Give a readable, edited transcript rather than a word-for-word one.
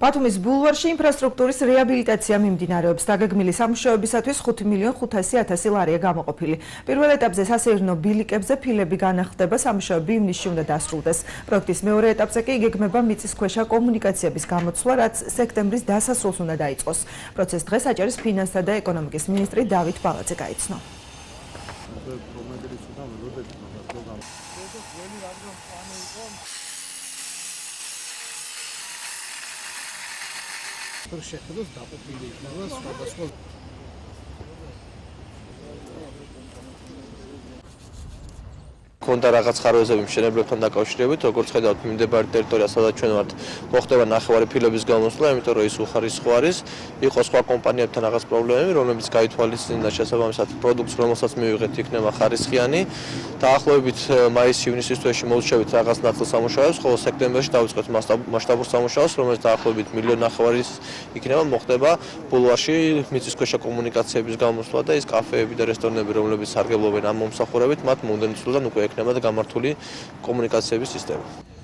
ბათუმის ბულვარში ინფრასტრუქტურის რეაბილიტაცია მიმდინარეობს. დაგეგმილი სამუშაოებისათვის 5.500.000 ლარია გამოყოფილი. პირველ ეტაპზე სასეირნო ბილიკებზე ფილები განახლდება, სამუშაოები ივნისში უნდა დასრულდეს. პროექტის მეორე ეტაპზე კი იგეგმება მიწისქვეშა კომუნიკაციების გამოცვლა, რაც სექტემბრის დასასრულს უნდა დაიწყოს. პროცესს დღეს აჭარის ფინანსთა და ეკონომიკის მინისტრი დავით ბალაძე გაიცნო. შეხედოს დაყოფილი იქნება სხვადასხვა Კონდა რაღაც ხარვეზები მშენებლებთან დაკავშირებით, როგორც ხედავთ, მიმდებარე ტერიტორია, სადაც ჩვენ ვართ, მოხდება ნახევარი ფილების გამოსვლა, იმიტომ რომ ის უხარისხო არის. იყო სხვა კომპანიებთან რაღაც პრობლემები, რომლებიც გაითვალისწინდა და შესაბამისად პროდუქტს, რომელსაც მივიღეთ, იქნება ხარისხიანი. Დაახლოებით მაის-ივნისის თვეში მოვუჩვევით რაღაც ნაწილ სამუშაოებს, ხოლო სექტემბერში დავიწყოთ მასშტაბურ სამუშაოს, რომელიც დაახლოებით 1.5 მილიონი იქნება, მოხდება ბულვარში მიწისქვეშა კომუნიკაციების გამოსვლა და ის კაფეები და რესტორნები, რომლებიც სარგებლობენ ამ მომსახურებით, მათ მომდევნო წლიდან უკვე ექნება და გამართული კომუნიკაციების სისტემა.